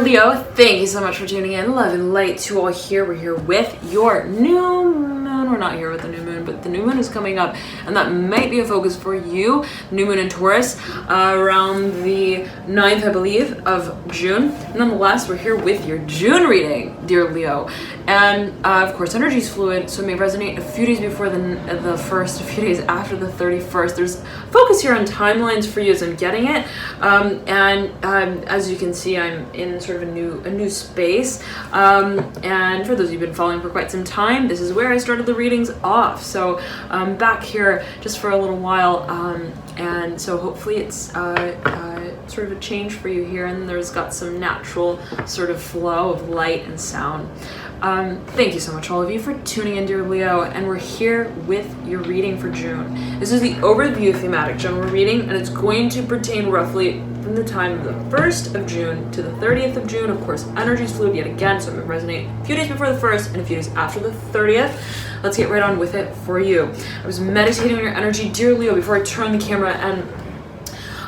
Leo, thank you so much for tuning in. Love and light to all here. We're here with your new moon. We're not here with the new moon, but the new moon is coming up, and that might be a focus for you. New moon in Taurus around the 9th, I believe, of June. Nonetheless, we're here with your June reading, dear Leo. And of course, energy is fluid, so it may resonate a few days before the first, a few days after the 31st. There's focus here on timelines for you as I'm getting it. As you can see, I'm in sort of a new space. And for those who've been following for quite some time, this is where I started the readings off. So I'm back here just for a little while. And so hopefully it's sort of a change for you here, and there's got some natural sort of flow of light and sound. Thank you so much, all of you, for tuning in, dear Leo, and we're here with your reading for June. This is the overview thematic general reading, and it's going to pertain roughly from the time of the 1st of June to the 30th of June. Of course, energy is fluid yet again, so it will resonate a few days before the 1st and a few days after the 30th. Let's get right on with it for you. I was meditating on your energy, dear Leo, before I turned the camera, and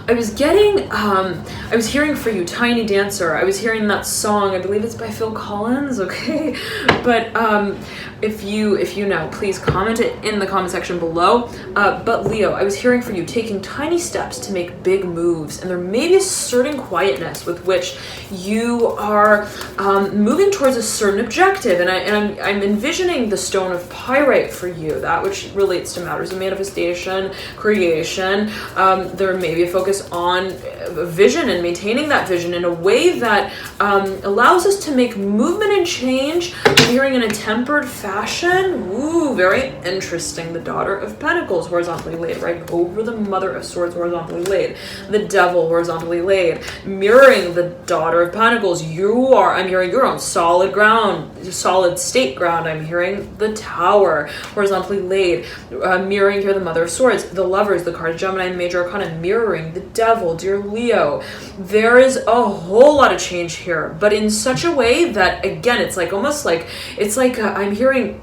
I was getting, I was hearing for you, Tiny Dancer. I was hearing that song. I believe it's by Phil Collins, okay? But if you know, please comment it in the comment section below. But Leo, I was hearing for you, taking tiny steps to make big moves. And there may be a certain quietness with which you are moving towards a certain objective. And I'm envisioning the stone of pyrite for you, that which relates to matters of manifestation, creation. There may be a focus on vision and maintaining that vision in a way that allows us to make movement and change. I'm hearing in a tempered fashion. Ooh, very interesting. The Daughter of Pentacles horizontally laid right over the Mother of Swords horizontally laid. The Devil horizontally laid. Mirroring the Daughter of Pentacles, I'm hearing you're on solid ground, solid state ground. I'm hearing the Tower horizontally laid. Mirroring here the Mother of Swords, the Lovers, the card of Gemini, and the Major Arcana, mirroring the Devil, dear Leo. There is a whole lot of change here, but in such a way that, again, it's like almost like it's like I'm hearing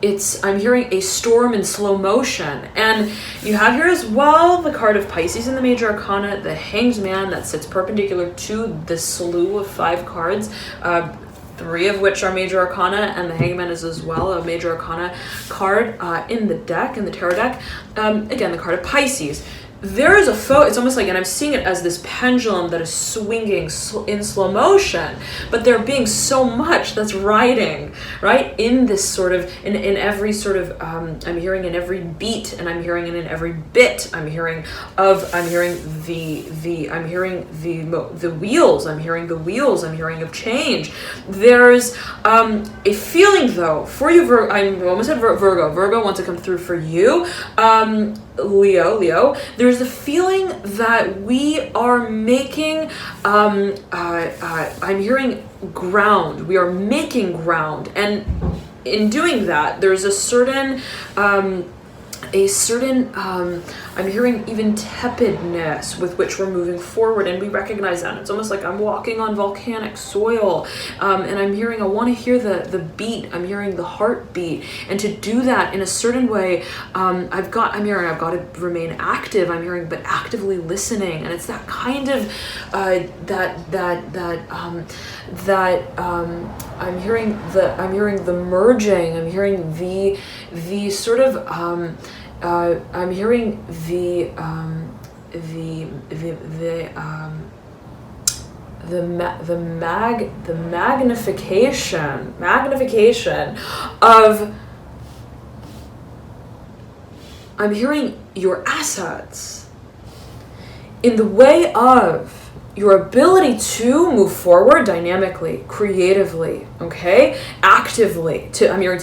a storm in slow motion. And you have here as well the card of Pisces in the Major Arcana, the Hanged Man that sits perpendicular to the slew of 5 cards. 3 of which are Major Arcana, and the Hangman is as well a Major Arcana card in the deck, in the tarot deck. Again, the card of Pisces. There is it's almost like, and I'm seeing it as this pendulum that is swinging in slow motion, but there being so much that's riding, right, in this sort of, in every sort of, I'm hearing in every beat, and I'm hearing it in every bit. I'm hearing the wheels, I'm hearing the wheels, I'm hearing of change. There's a feeling, though, for you, I almost said Virgo wants to come through for you. Leo, there's a feeling that we are making, I'm hearing ground. We are making ground. And in doing that, there's a certain, I'm hearing even tepidness with which we're moving forward, and we recognize that. It's almost like I'm walking on volcanic soil, and I'm hearing, I want to hear the beat. I'm hearing the heartbeat, and to do that in a certain way, I've got to remain active. I'm hearing, but actively listening, and it's that kind of I'm hearing the merging. I'm hearing the sort of I'm hearing the magnification of, I'm hearing your assets in the way of your ability to move forward dynamically, creatively, okay, actively. I'm hearing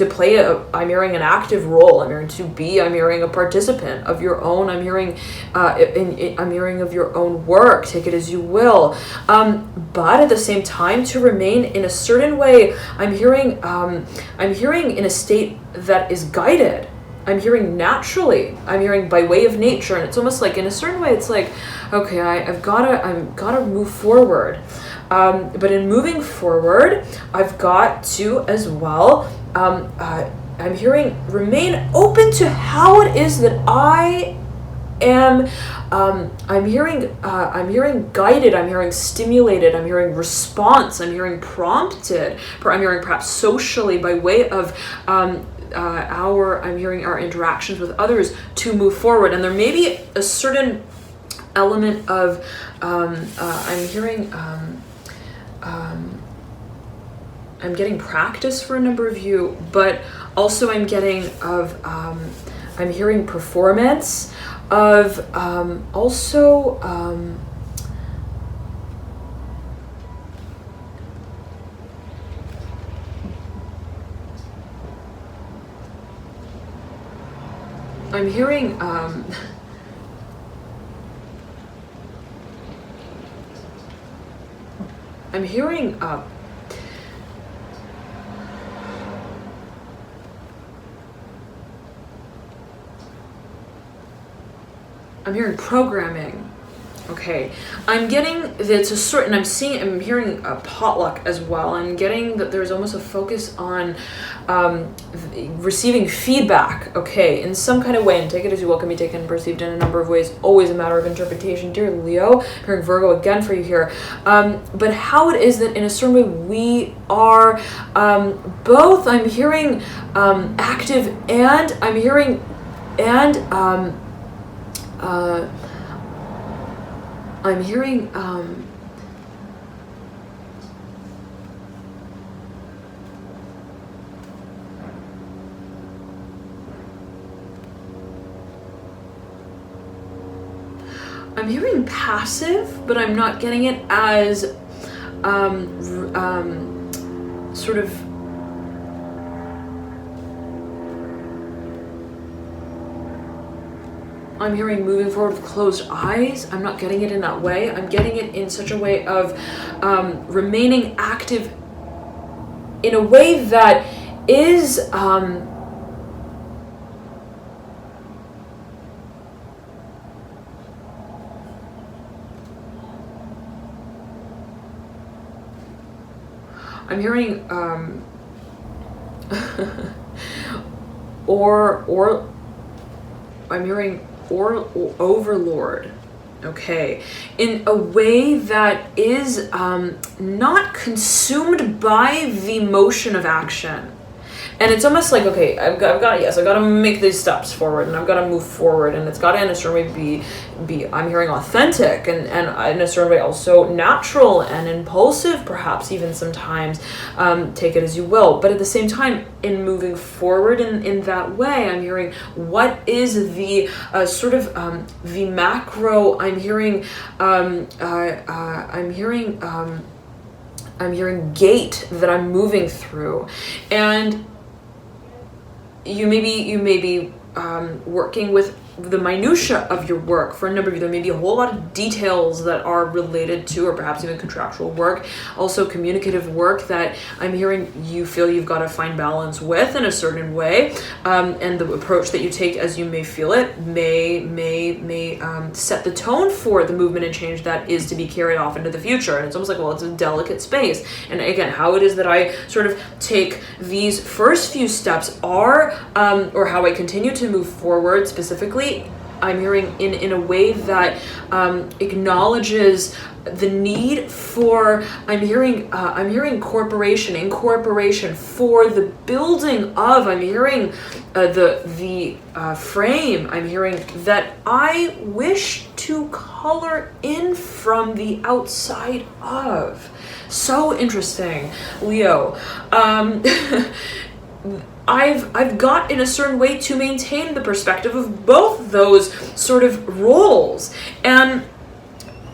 an active role. I'm hearing a participant of your own. I'm hearing of your own work. Take it as you will. But at the same time, to remain in a certain way, I'm hearing in a state that is guided. I'm hearing naturally. I'm hearing by way of nature, and it's almost like in a certain way, it's like, okay, I've gotta move forward. But in moving forward, I've got to as well. I'm hearing remain open to how it is that I am, I'm hearing guided, I'm hearing stimulated, I'm hearing response, I'm hearing prompted, I'm hearing perhaps socially by way of I'm hearing our interactions with others to move forward. And there may be a certain element of I'm hearing I'm getting practice for a number of you, but also I'm getting of I'm hearing performance of also I'm hearing I'm hearing I'm hearing programming. Okay, I'm getting that's a certain. I'm hearing a potluck as well. I'm getting that there's almost a focus on receiving feedback. Okay, in some kind of way, and take it as you will, can be taken and perceived in a number of ways. Always a matter of interpretation, dear Leo. I'm hearing Virgo again for you here. But how it is that in a certain way we are both. I'm hearing active, and I'm hearing and. I'm hearing I'm hearing passive, but I'm not getting it as sort of I'm hearing moving forward with closed eyes. I'm not getting it in that way. I'm getting it in such a way of remaining active in a way that is I'm hearing or I'm hearing or overlord, okay, in a way that is not consumed by the motion of action. And it's almost like, okay, I've got to make these steps forward, and I've got to move forward, and it's got to in a certain way be I'm hearing authentic, and in a certain way also natural and impulsive, perhaps even sometimes, take it as you will. But at the same time, in moving forward in that way, I'm hearing what is the sort of the macro. I'm hearing gate that I'm moving through, and you may be working with the minutia of your work. For a number of you, there may be a whole lot of details that are related to, or perhaps even contractual work, also communicative work that I'm hearing you feel you've got to find balance with in a certain way, and the approach that you take as you may feel it may set the tone for the movement and change that is to be carried off into the future. And it's almost like, well, it's a delicate space. And again, how it is that I sort of take these first few steps are, or how I continue to move forward specifically, I'm hearing in a way that acknowledges the need for, I'm hearing incorporation for the building of, I'm hearing the frame, I'm hearing that I wish to color in from the outside of. So interesting, Leo. I've got in a certain way to maintain the perspective of both those sort of roles, and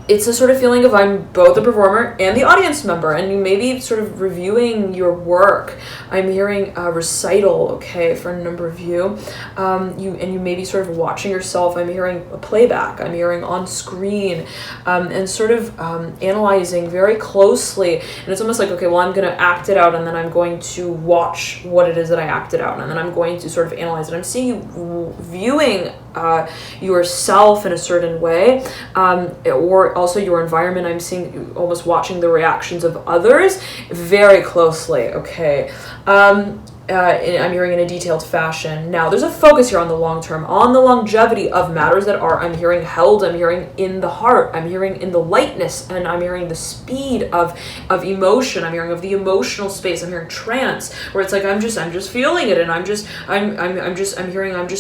it's a sort of feeling of I'm both the performer and the audience member, and you may be sort of reviewing your work. I'm hearing a recital, okay, for a number of you. You may be sort of watching yourself. I'm hearing a playback. I'm hearing on screen, and sort of analyzing very closely. And it's almost like, okay, well, I'm going to act it out, and then I'm going to watch what it is that I acted out, and then I'm going to sort of analyze it. I'm seeing you viewing yourself in a certain way, or also your environment. I'm seeing you almost watching the reactions of others very closely, okay. I'm hearing in a detailed fashion. Now, there's a focus here on the long term, on the longevity of matters that are, I'm hearing, held, I'm hearing in the heart, I'm hearing in the lightness, and I'm hearing the speed of emotion, I'm hearing of the emotional space, I'm hearing trance, where it's like I'm just feeling it, and I'm just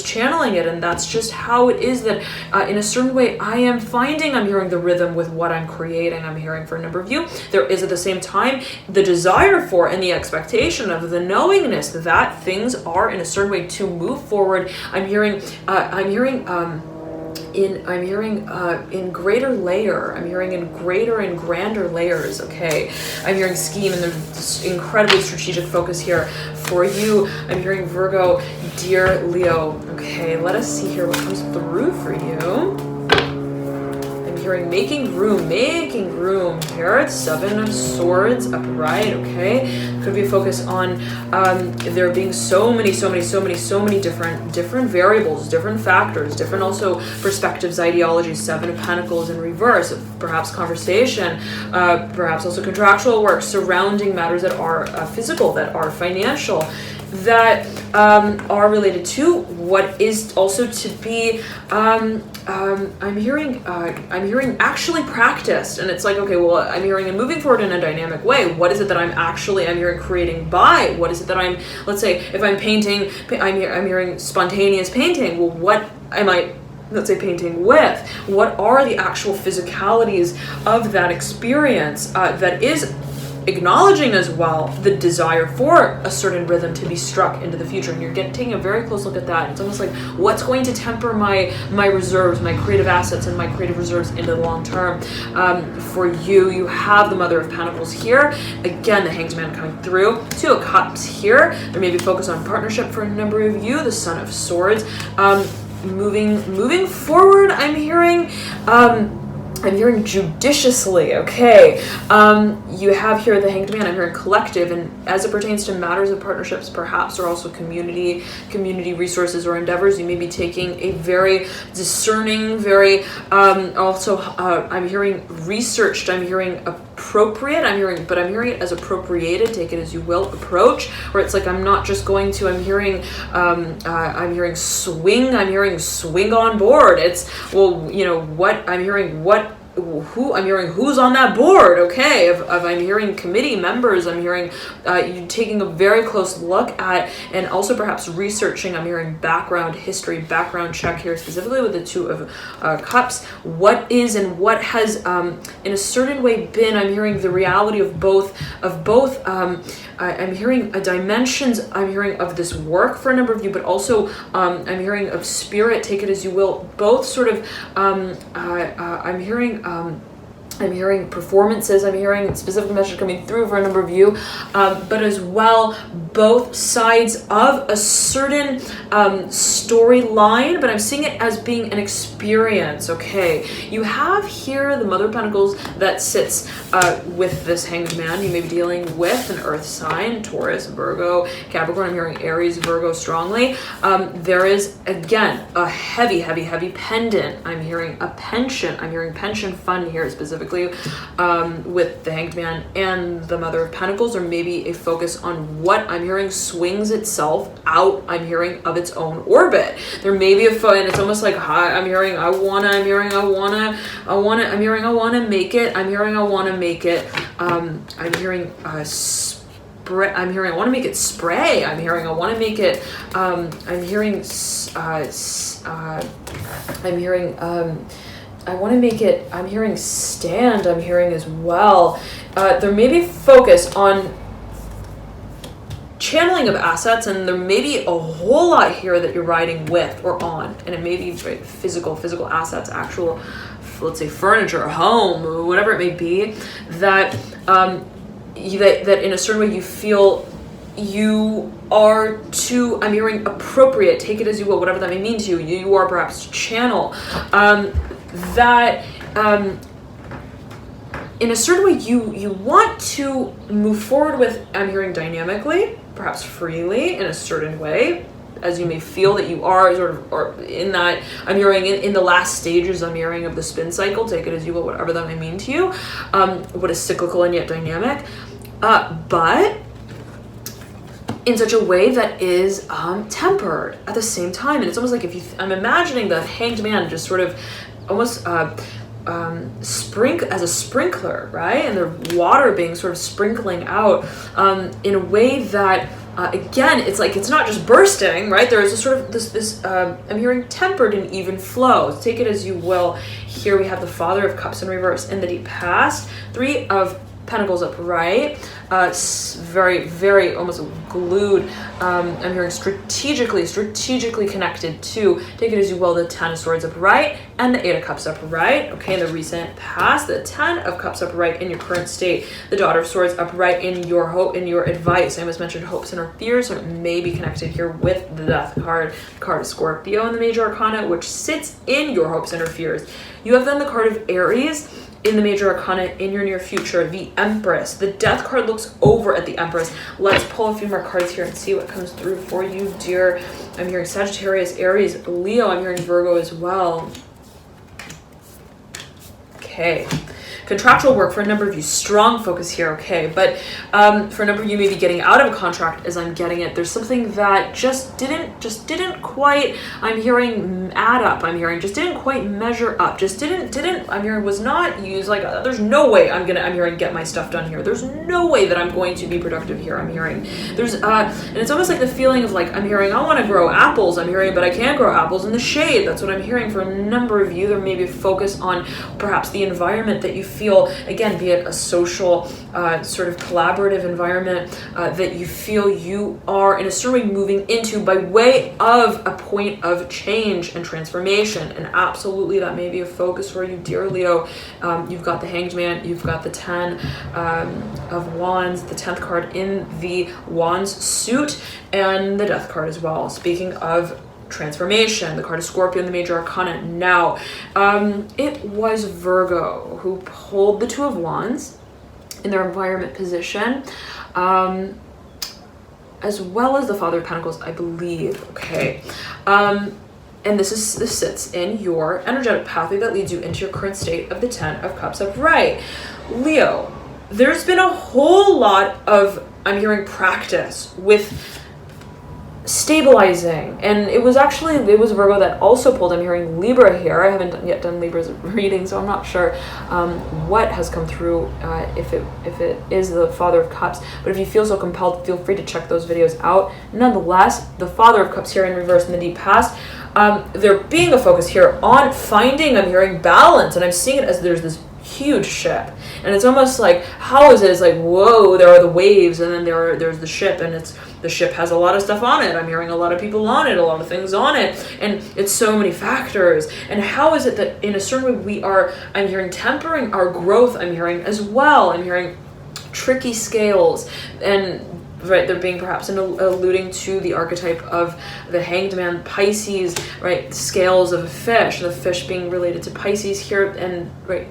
channeling it, and that's just how it is that in a certain way I am finding, I'm hearing the rhythm with what I'm creating. I'm hearing for a number of you, there is at the same time the desire for and the expectation of the knowingness that things are in a certain way to move forward. I'm hearing in greater layer. I'm hearing in greater and grander layers. Okay, I'm hearing scheme, and there's incredibly strategic focus here for you. I'm hearing Virgo, dear Leo. Okay, let us see here what comes through for you. Hearing making room here. 7 of Swords upright. Okay, could be a focus on there being so many different variables, different factors, different also perspectives, ideologies. 7 of Pentacles in reverse, perhaps conversation, perhaps also contractual work surrounding matters that are physical, that are financial, that are related to what is also to be I'm hearing actually practiced, and it's like, okay, well, I'm hearing and moving forward in a dynamic way. What is it that I'm hearing creating by? What is it that I'm, let's say if I'm painting, I'm hearing spontaneous painting. Well, what am I, let's say, painting with? What are the actual physicalities of that experience that is acknowledging as well the desire for a certain rhythm to be struck into the future? And you're taking a very close look at that. It's almost like, what's going to temper my reserves, my creative assets, and my creative reserves into the long term? For you have the Mother of Pentacles here. Again, the Hanged Man coming through. 2 of Cups here. There may be focus on partnership for a number of you. The Son of Swords. Moving forward, I'm hearing judiciously. Okay, you have here the Hanged Man. I'm hearing collective, and as it pertains to matters of partnerships, perhaps, or also community resources or endeavors, you may be taking a very discerning, very I'm hearing researched, I'm hearing appropriate, I'm hearing it as appropriated, take it as you will, approach, where it's like I'm not just going to, I'm hearing swing on board. It's, well, you know what, I'm hearing who's on that board. Okay, if I'm hearing committee members, I'm hearing you taking a very close look at, and also perhaps researching. I'm hearing background history, background check here, specifically with the 2 of Cups. What is and what has in a certain way been, I'm hearing the reality of both I'm hearing dimensions, I'm hearing of this work for a number of you, but also I'm hearing of spirit, take it as you will, both sort of I'm hearing performances, I'm hearing specific message coming through for a number of you, but as well, both sides of a certain storyline, but I'm seeing it as being an experience. Okay, you have here the Mother of Pentacles that sits with this Hanged Man. You may be dealing with an earth sign, Taurus, Virgo, Capricorn. I'm hearing Aries, Virgo strongly. There is, again, a heavy pendant. I'm hearing a pension. I'm hearing pension fund here specifically. With the Hanged Man and the Mother of Pentacles, or maybe a focus on what I'm hearing swings itself out, I'm hearing, of its own orbit. There may be and it's almost like, I'm hearing I wanna make it, I'm hearing I wanna make it, I'm hearing I wanna make it spray, I'm hearing I wanna make it spray, I'm hearing I wanna make it, I'm hearing I want to make it, I'm hearing stand, I'm hearing as well. There may be focus on channeling of assets, and there may be a whole lot here that you're riding with or on, and it may be physical assets, actual, let's say, furniture, home, or whatever it may be, that that in a certain way you feel you are to, I'm hearing appropriate, take it as you will, whatever that may mean to you. You are perhaps to channel that in a certain way you want to move forward with, I'm hearing dynamically, perhaps freely, in a certain way, as you may feel that you are sort of, or in that, I'm hearing in the last stages, I'm hearing of the spin cycle, take it as you will, whatever that may mean to you, what is cyclical and yet dynamic, but in such a way that is tempered at the same time. And it's almost like I'm imagining the Hanged Man just sort of almost as a sprinkler, right? And the water being sort of sprinkling out in a way that again, it's like it's not just bursting, right? There is a sort of this I'm hearing tempered and even flow. Take it as you will. Here we have the Father of Cups in reverse in the deep past, 3 of Pentacles upright, very, very almost glued. I'm hearing strategically connected to, take it as you will, the 10 of Swords upright and the 8 of Cups upright. Okay, in the recent past, the 10 of Cups upright in your current state, the Daughter of Swords upright in your hope, in your advice. I almost mentioned hopes and our fears, so it may be connected here with the Death card, the card of Scorpio in the Major Arcana, which sits in your hopes and our fears. You have then the card of Aries in the Major Arcana in your near future, the Empress. The Death card looks over at the Empress. Let's pull a few more cards here and see what comes through for you, dear. I'm hearing Sagittarius, Aries, Leo. I'm hearing Virgo as well. Okay. Contractual work for a number of you, strong focus here, okay, but for a number of you maybe getting out of a contract as I'm getting it, there's something that just didn't quite, I'm hearing add up, I'm hearing just didn't quite measure up, just didn't, I'm hearing was not used, like there's no way I'm hearing get my stuff done here, there's no way that I'm going to be productive here, I'm hearing, there's, and it's almost like the feeling of like, I'm hearing I want to grow apples, I'm hearing, but I can't grow apples in the shade, that's what I'm hearing for a number of you. There may be a focus on perhaps the environment that you feel, again, be it a social sort of collaborative environment that you feel you are in a certain way moving into by way of a point of change and transformation. And absolutely that may be a focus for you, dear Leo. You've got the Hanged Man, you've got the 10 of Wands, the 10th card in the Wands suit, and the Death card as well. Speaking of transformation, the card of Scorpio in the Major Arcana. Now, it was Virgo who pulled the 2 of Wands in their environment position, as well as the Father of Pentacles, I believe. Okay. And this sits in your energetic pathway that leads you into your current state of the 10 of Cups upright. Leo, there's been a whole lot of, I'm hearing, practice with stabilizing, and it was Virgo that also pulled. I'm hearing Libra here. I haven't yet done Libra's reading, so I'm not sure what has come through, if it is the Father of Cups, but if you feel so compelled, feel free to check those videos out. Nonetheless, the Father of Cups here in reverse in the deep past, there being a focus here on finding, I'm hearing, balance, and I'm seeing it as there's this huge ship, and it's almost like, how is it? It's like, whoa, there are the waves, and then there's the ship, and the ship has a lot of stuff on it. I'm hearing a lot of people on it, a lot of things on it, and it's so many factors. And how is it that in a certain way I'm hearing tempering our growth, I'm hearing as well. I'm hearing tricky scales, and right, they're being perhaps alluding to the archetype of the Hanged Man, Pisces, right, scales of a fish, the fish being related to Pisces here, and right,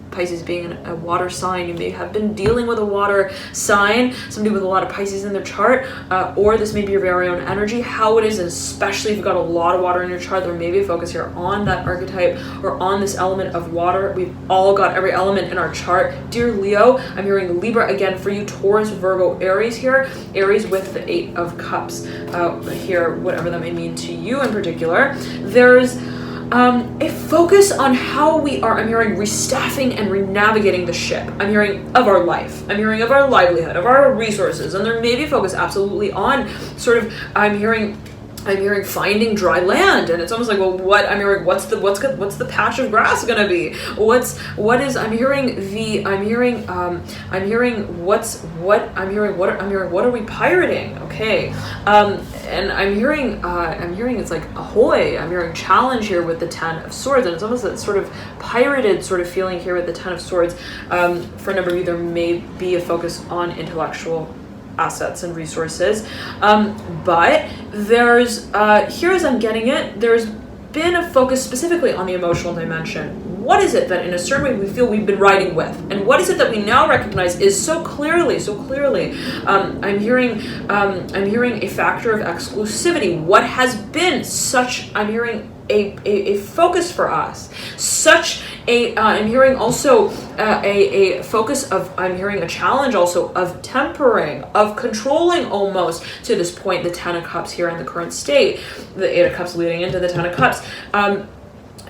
Pisces being a water sign. You may have been dealing with a water sign, somebody with a lot of Pisces in their chart, or this may be your very own energy, how it is, and especially if you've got a lot of water in your chart, there may be a focus here on that archetype or on this element of water. We've all got every element in our chart. Dear Leo, I'm hearing Libra again for you, Taurus, Virgo, Aries here, Aries with the 8 of Cups here, whatever that may mean to you in particular. There's a focus on how we are, I'm hearing, restaffing and re-navigating the ship. I'm hearing of our life. I'm hearing of our livelihood, of our resources. And there may be a focus absolutely on sort of, I'm hearing finding dry land, and it's almost like, well, what I'm hearing, what's the patch of grass gonna be? What are we pirating? Okay, and I'm hearing it's like ahoy. I'm hearing challenge here with the 10 of Swords, and it's almost that sort of pirated sort of feeling here with the 10 of Swords. For a number of you, there may be a focus on intellectual assets and resources, but there's here as I'm getting it, there's been a focus specifically on the emotional dimension. What is it that in a certain way we feel we've been riding with, and what is it that we now recognize is so clearly I'm hearing a factor of exclusivity. What has been such, I'm hearing a focus for us, such I'm hearing also a focus of, I'm hearing a challenge also of tempering, of controlling almost to this point, the 10 of Cups here in the current state, the 8 of Cups leading into the 10 of Cups.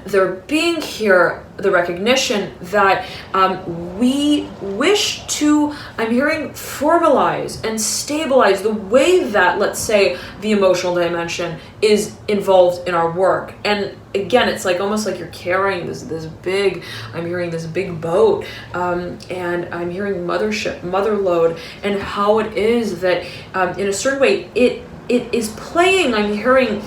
There being here the recognition that we wish to, I'm hearing, formalize and stabilize the way that, let's say, the emotional dimension is involved in our work. And again, it's like almost like you're carrying this big, I'm hearing this big boat, and I'm hearing mother load, and how it is that in a certain way it is playing. I'm hearing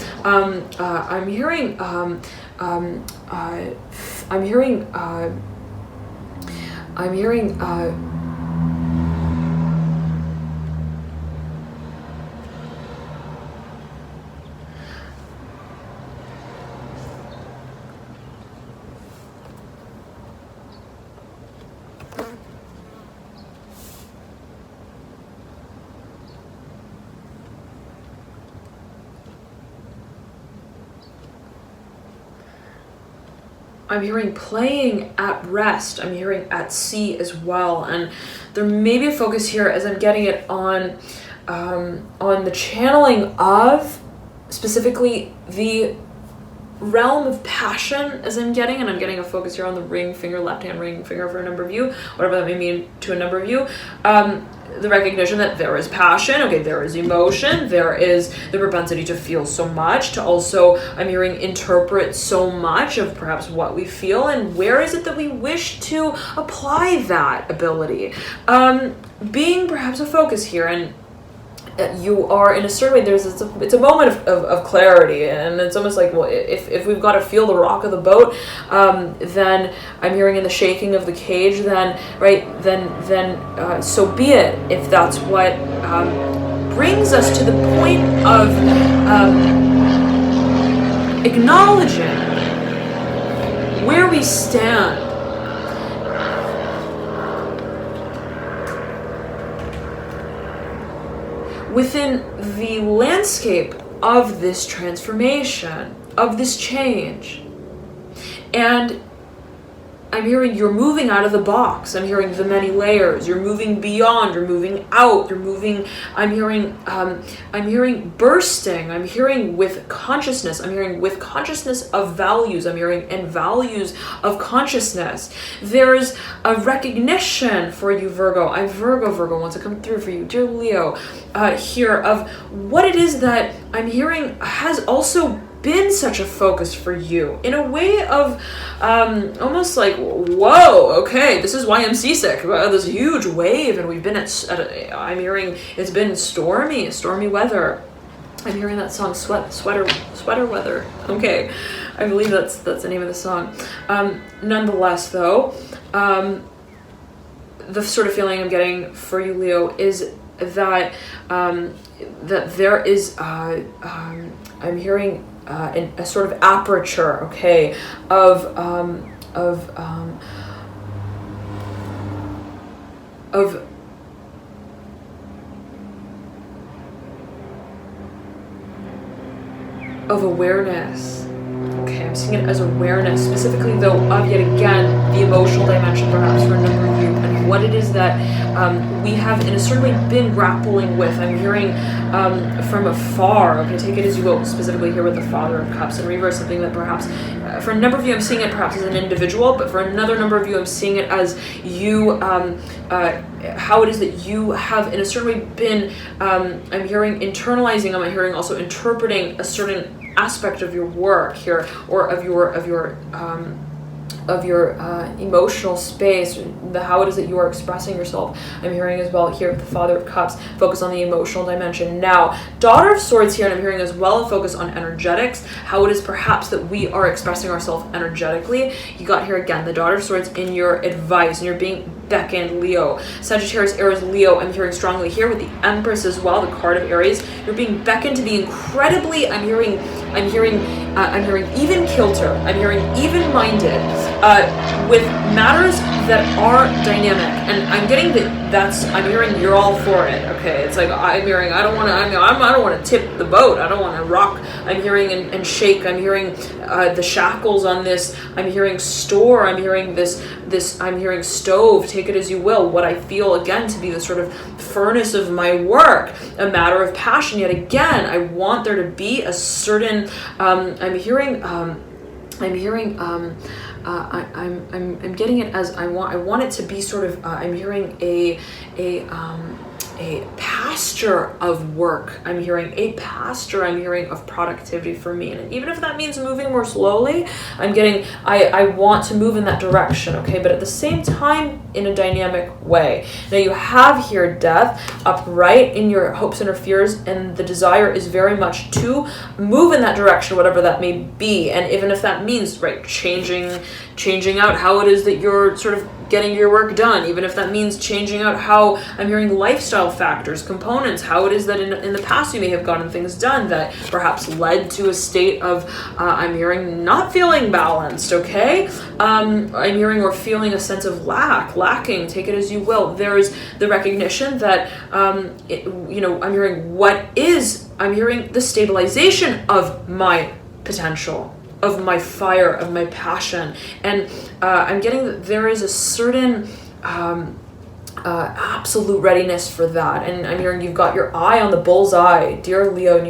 playing at rest. I'm hearing at sea as well, and there may be a focus here as I'm getting it on the channeling of specifically the realm of passion as I'm getting, and I'm getting a focus here on the ring finger, left hand ring finger for a number of you, whatever that may mean to a number of you. The recognition that there is passion, okay, there is emotion, there is the propensity to feel so much, to also, I'm hearing, interpret so much of perhaps what we feel, and where is it that we wish to apply that ability. Being perhaps a focus here, and you are in a certain way, it's a moment of clarity, and it's almost like, well, if we've got to feel the rock of the boat, then I'm hearing in the shaking of the cage, then so be it, if that's what brings us to the point of acknowledging where we stand within the landscape of this transformation, of this change. And I'm hearing you're moving out of the box. I'm hearing the many layers. You're moving beyond. You're moving out. You're moving. I'm hearing bursting. I'm hearing with consciousness. I'm hearing with consciousness of values. I'm hearing and values of consciousness. There's a recognition for you, Virgo. Virgo wants to come through for you, dear Leo, here of what it is that I'm hearing has also been such a focus for you, in a way of almost like, whoa, okay, this is why I'm seasick. This huge wave, and we've been I'm hearing it's been stormy weather. I'm hearing that song, sweater weather. Okay, I believe that's the name of the song. Nonetheless, though, the sort of feeling I'm getting for you, Leo, is that that there is I'm hearing a sort of aperture, okay, of awareness. Okay, I'm seeing it as awareness, specifically though of, yet again, the emotional dimension perhaps for a number of you, and what it is that we have in a certain way been grappling with. I'm hearing from afar, okay, take it as you will, specifically here with the Father of Cups in reverse, something that perhaps, for a number of you I'm seeing it perhaps as an individual, but for another number of you I'm seeing it as you, how it is that you have in a certain way been, I'm hearing internalizing, I'm hearing also interpreting a certain aspect of your work here, or of your emotional space, how it is that you are expressing yourself. I'm hearing as well here with the Father of Cups, focus on the emotional dimension. Now, Daughter of Swords here, and I'm hearing as well a focus on energetics, how it is perhaps that we are expressing ourselves energetically. You got here again the Daughter of Swords in your advice, and you're being beckoned, Leo. Sagittarius, Aries, Leo, I'm hearing strongly here with the Empress as well, the card of Aries. You're being beckoned to be incredibly, I'm hearing even kilter, I'm hearing even-minded, with matters that are dynamic, and I'm getting I'm hearing you're all for it. Okay, it's like I'm hearing I don't want to tip the boat. I don't want to rock. I'm hearing and shake. I'm hearing the shackles on this. I'm hearing store. I'm hearing this. I'm hearing stove. Take it as you will. What I feel again to be the sort of furnace of my work, a matter of passion. Yet again, I want there to be a certain. I'm getting it as I want it to be sort of I'm hearing a pasture of work. I'm hearing a pasture. I'm hearing of productivity for me, and even if that means moving more slowly, I want to move in that direction. Okay, but at the same time in a dynamic way. Now you have here death upright in your hopes and your fears, and the desire is very much to move in that direction, whatever that may be, and even if that means changing out how it is that you're sort of getting your work done, even if that means changing out how I'm hearing lifestyle factors, components, how it is that in the past you may have gotten things done that perhaps led to a state of I'm hearing not feeling balanced. Okay, I'm hearing or feeling a sense of lacking. Take it as you will. There's the recognition that I'm hearing the stabilization of my potential, of my fire, of my passion, and I'm getting that there is a certain absolute readiness for that. And I'm hearing you've got your eye on the bullseye, dear Leo, and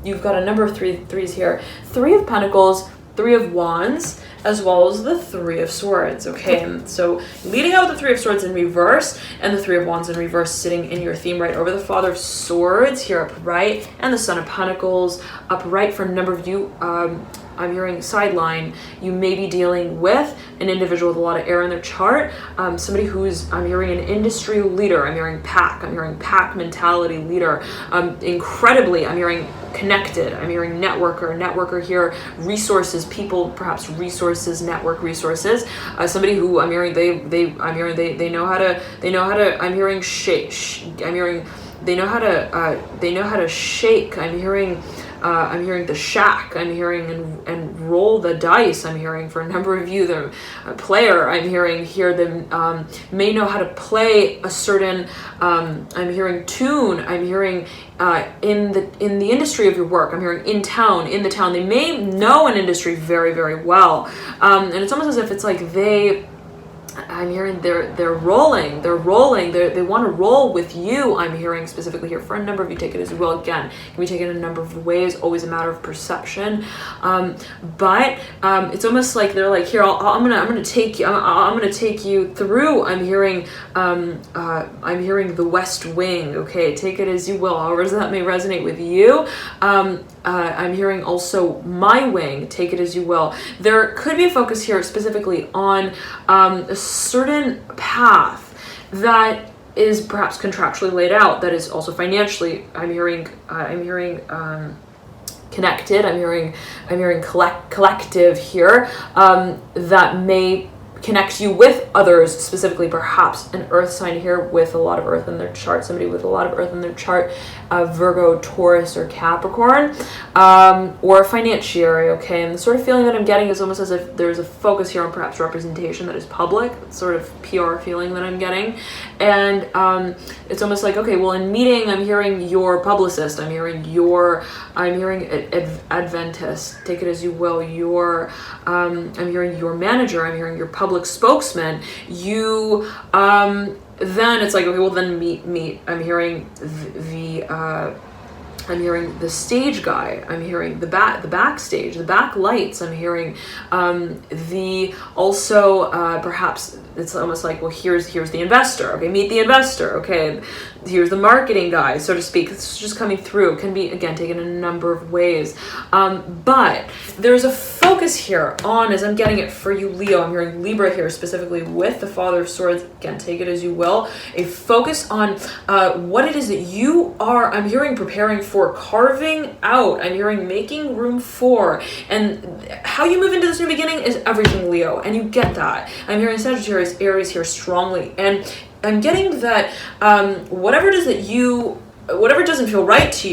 you've got a number of threes here: 3 of Pentacles, 3 of Wands, as well as the 3 of Swords. Okay, and so leading out with the 3 of Swords in reverse and the 3 of Wands in reverse, sitting in your theme right over the Father of Swords here upright, and the Son of Pentacles upright. For a number of you, I'm hearing sideline. You may be dealing with an individual with a lot of air in their chart, somebody who's, I'm hearing an industry leader. I'm hearing pack mentality leader. Incredibly, I'm hearing connected. I'm hearing networker here, resources, people, perhaps resources, network resources. Somebody who I'm hearing they know how to. I'm hearing they know how to shake. I'm hearing the shack. I'm hearing and roll the dice. I'm hearing for a number of you, the player. I'm hearing here them may know how to play a certain. I'm hearing tune. I'm hearing in the industry of your work. I'm hearing in the town. They may know an industry very, very well, and it's almost as if it's like I'm hearing they're rolling. They want to roll with you. I'm hearing specifically here for a number of you. Take it as well. Again, can be taken in a number of ways. Always a matter of perception. But it's almost like they're like, here, I'm gonna take you through. I'm hearing the West Wing. Okay, take it as you will. However that may resonate with you. I'm hearing also my wing. Take it as you will. There could be a focus here specifically on a certain path that is perhaps contractually laid out, that is also financially. I'm hearing connected. I'm hearing collective here, that may connect you with others, specifically perhaps an earth sign here with a lot of earth in their chart, somebody with a lot of earth in their chart, Virgo, Taurus, or Capricorn, or a financiary. Okay, and the sort of feeling that I'm getting is almost as if there's a focus here on perhaps representation that is public, sort of PR feeling that I'm getting, and it's almost like, okay, well, in meeting, I'm hearing your publicist, I'm hearing Adventist, take it as you will, I'm hearing your manager, I'm hearing your public spokesman. You then it's like, okay, well, then meet. I'm hearing I'm hearing the stage guy. I'm hearing the backstage, the back lights. I'm hearing perhaps it's almost like, well, here's the investor. Okay, meet the investor. Okay, here's the marketing guy, so to speak. It's just coming through. It can be, again, taken in a number of ways. But there's a focus here on, as I'm getting it for you, Leo, I'm hearing Libra here specifically with the Father of Swords. Again, take it as you will. A focus on what it is that you are, I'm hearing preparing for, carving out. I'm hearing making room for. And how you move into this new beginning is everything, Leo. And you get that. I'm hearing Sagittarius, Aries here strongly. And I'm getting that whatever it is that you whatever doesn't feel right to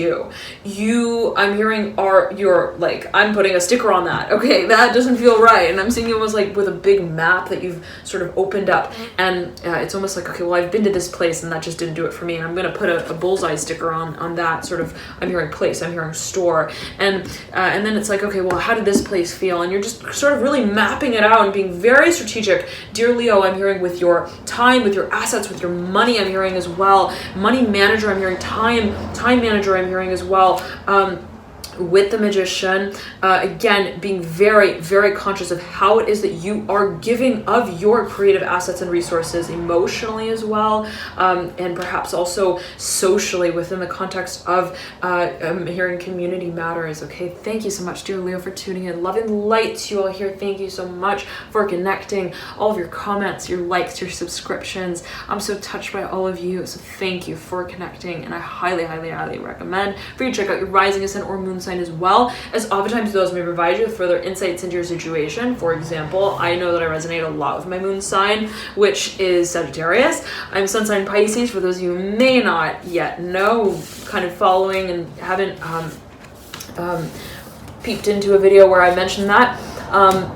you, I'm hearing you're like, I'm putting a sticker on that. Okay, that doesn't feel right. And I'm seeing you almost like with a big map that you've sort of opened up. And it's almost like, okay, well, I've been to this place and that just didn't do it for me. And I'm going to put a bullseye sticker on that sort of, I'm hearing place, I'm hearing store. And then it's like, okay, well, how did this place feel? And you're just sort of really mapping it out and being very strategic. Dear Leo, I'm hearing with your time, with your assets, with your money, I'm hearing as well. Money manager, I'm hearing time manager, I'm hearing as well. With the Magician, again, being very, very conscious of how it is that you are giving of your creative assets and resources emotionally as well, and perhaps also socially within the context of hearing community matters. Okay, thank you so much, dear Leo, for tuning in. Love and light to you all here. Thank you so much for connecting, all of your comments, your likes, your subscriptions. I'm so touched by all of you, so thank you for connecting, and I highly, highly, highly recommend for you to check out your rising, ascendant, or moon sign, as well as oftentimes those may provide you with further insights into your situation. For example, I know that I resonate a lot with my moon sign, which is Sagittarius. I'm sun sign Pisces, for those of you who may not yet know, kind of following and haven't peeped into a video where I mentioned that.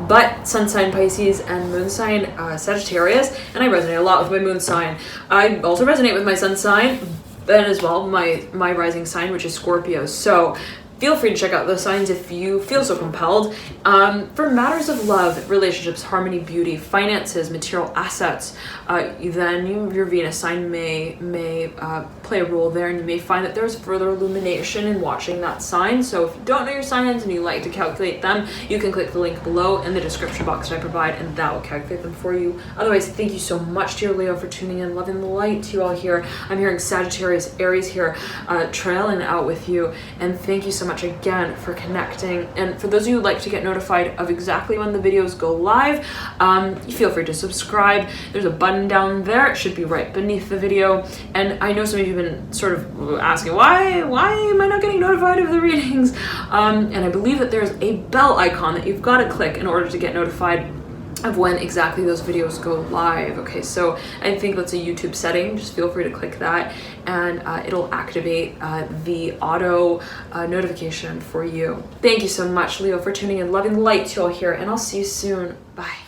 But sun sign Pisces and moon sign Sagittarius, and I resonate a lot with my moon sign. I also resonate with my sun sign, and as well my rising sign, which is Scorpio. So feel free to check out those signs if you feel so compelled. For matters of love, relationships, harmony, beauty, finances, material assets, then your Venus sign may play a role there, and you may find that there's further illumination in watching that sign. So if you don't know your signs and you like to calculate them, you can click the link below in the description box that I provide, and that will calculate them for you. Otherwise, thank you so much, dear Leo, for tuning in. Love and light to you all here. I'm hearing Sagittarius, Aries here, trailing out with you, and thank you so much again for connecting. And for those of you who'd like to get notified of exactly when the videos go live, feel free to subscribe. There's a button down there. It should be right beneath the video. And I know some of you have been sort of asking, why am I not getting notified of the readings? And I believe that there's a bell icon that you've got to click in order to get notified of when exactly those videos go live. Okay, so I think that's a YouTube setting. Just feel free to click that, and it'll activate the auto notification for you. Thank you so much, Leo, for tuning in. Love and light to you all here, and I'll see you soon. Bye.